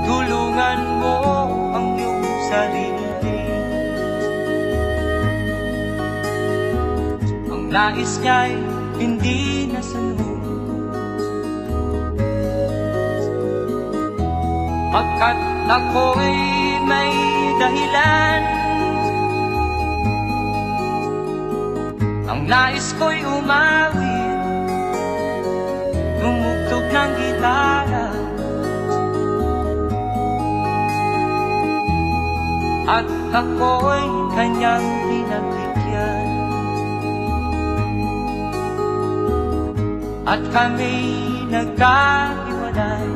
tulungan mo ang iyong sarili. Nais niya'y hindi nasunod, pagkat ako'y may dahilan. Ang nais ko'y umawit, tumugtog ng gitara, at ako'y kanyang pinagbigyan. At kami nagkahiwalay,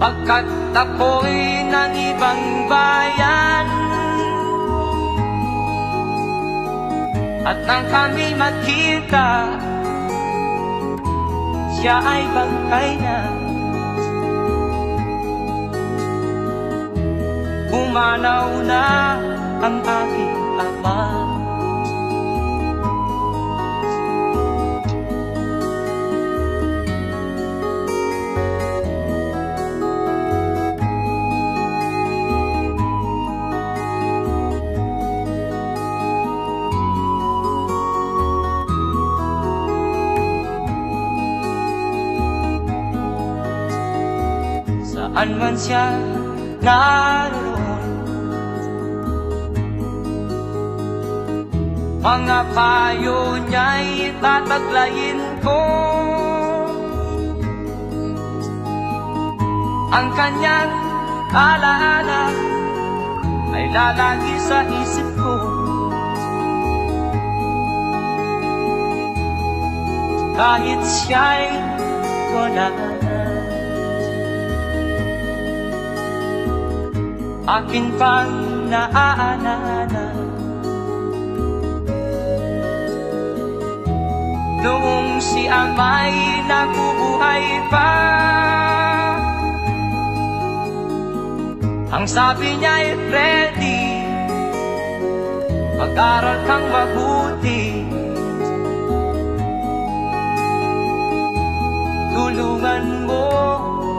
pagkat ako'y ng ibang bayan. At nang kami magkita, siya ay bangkay na. Pumanaw na ang aking ama. Saan man siya naroon, mga payo niya'y tataglayin ko. Ang kanyang alaala ay lalagi sa isip ko. Kahit siya'y wala na, akin pang naaalala si ama'y nabubuhay pa. Ang sabi niya'y Freddy, mag-aral kang mabuti, tulungan mo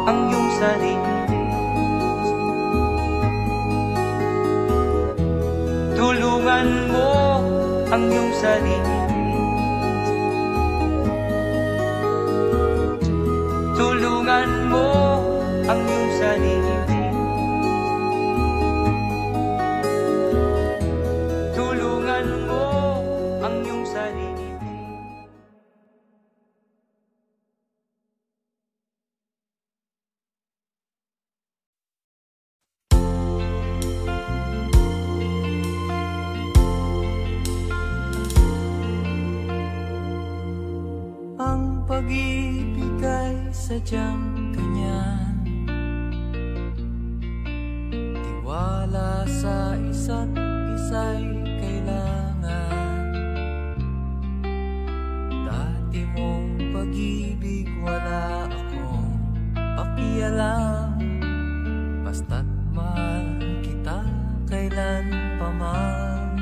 ang iyong sarili, tulungan mo ang iyong sarili, tulungan mo ang iyong sarili, tulungan mo ang iyong sarili. Ang pag-ibig ay sadyang ganyan, tiwala sa isa't isa'y kailangan. Dati mong pag-ibig wala akong pakialam, basta't mahal kita kailan pa man.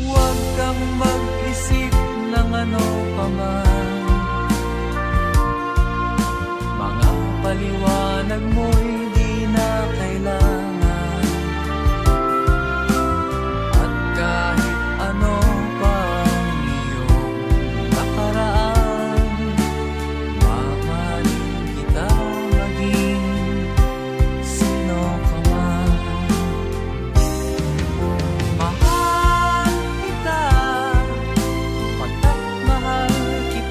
Huwag kang mag-isip ng ano pa man, mga paliwanag mo'y di na kailangan. At kahit ano pa ang iyong nakaraan, mamahalin kita maging sino ka man. Mahal kita, pagkat mahal kita.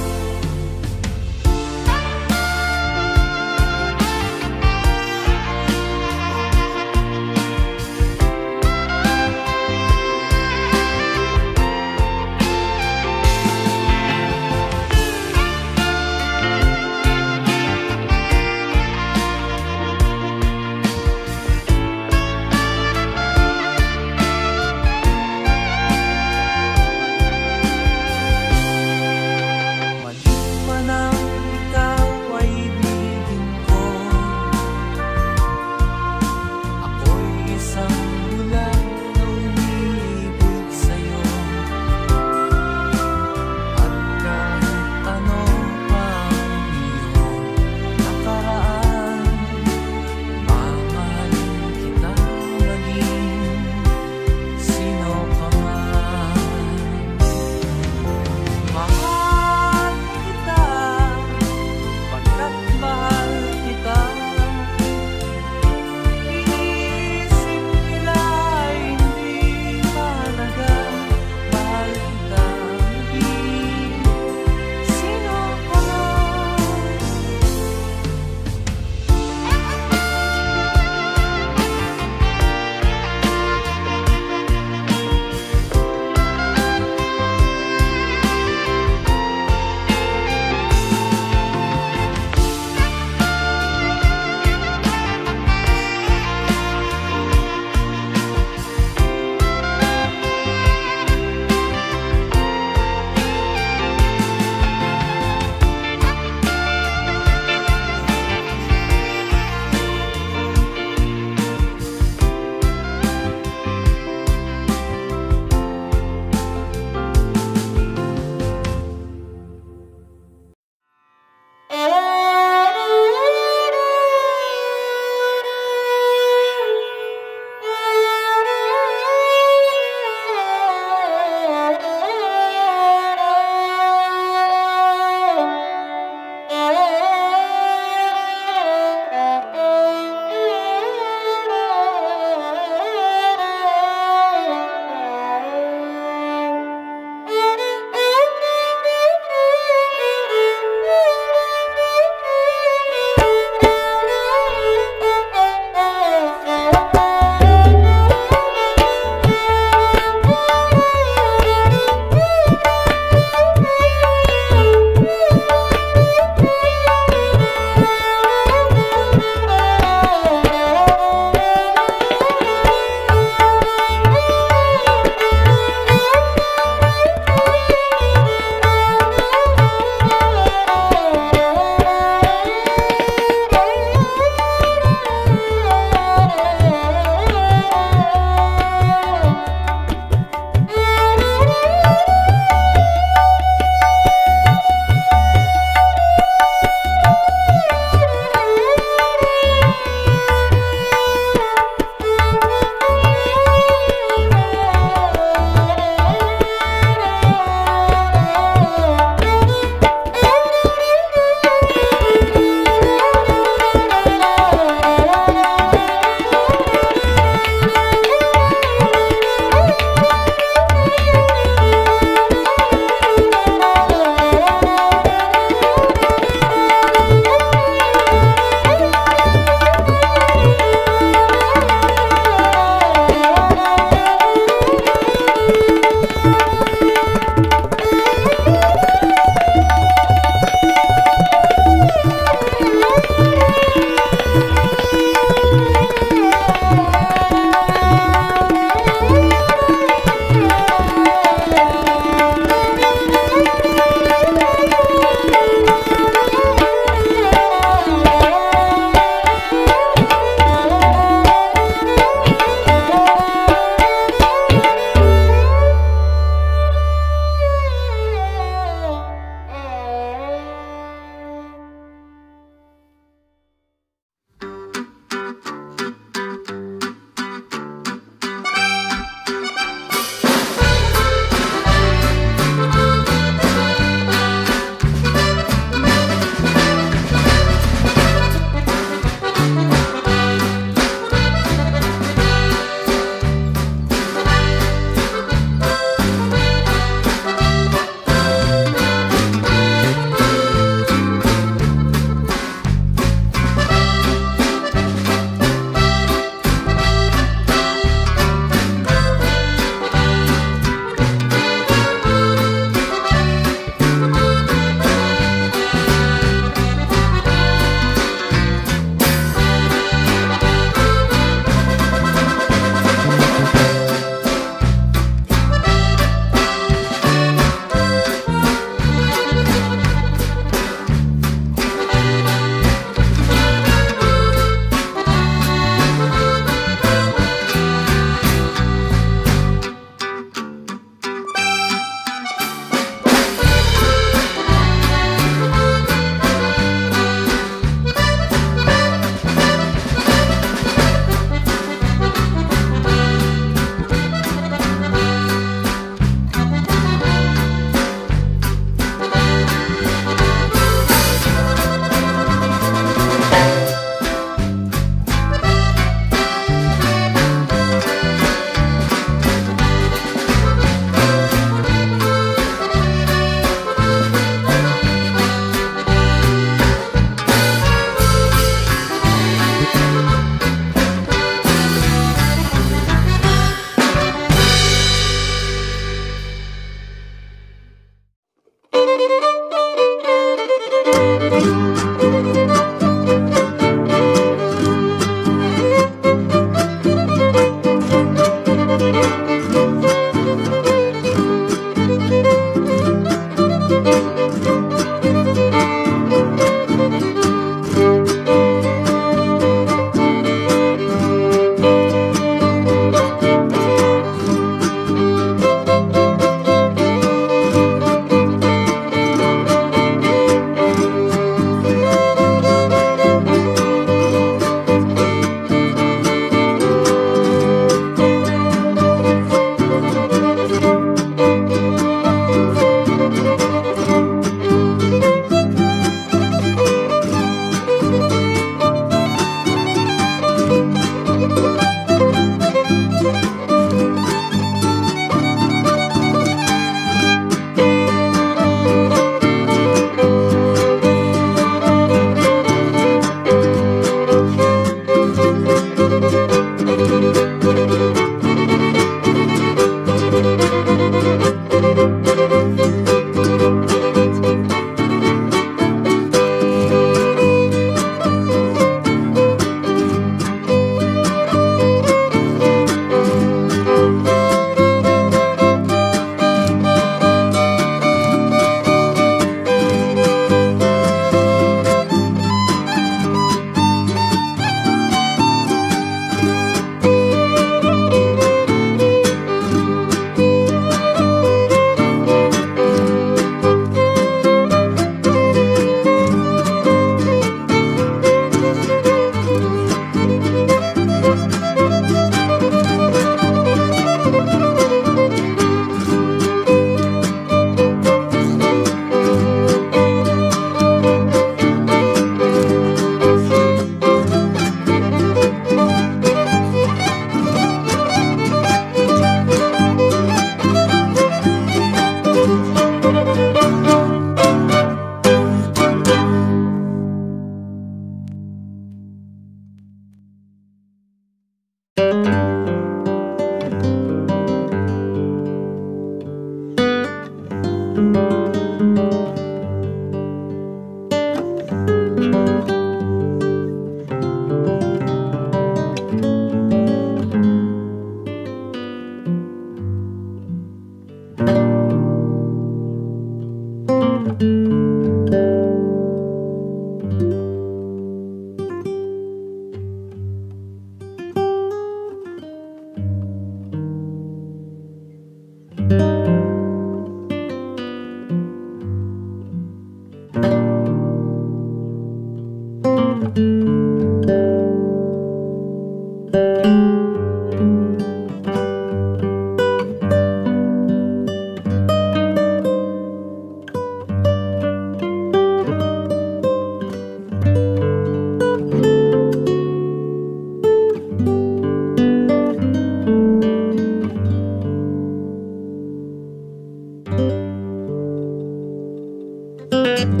Thank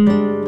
you.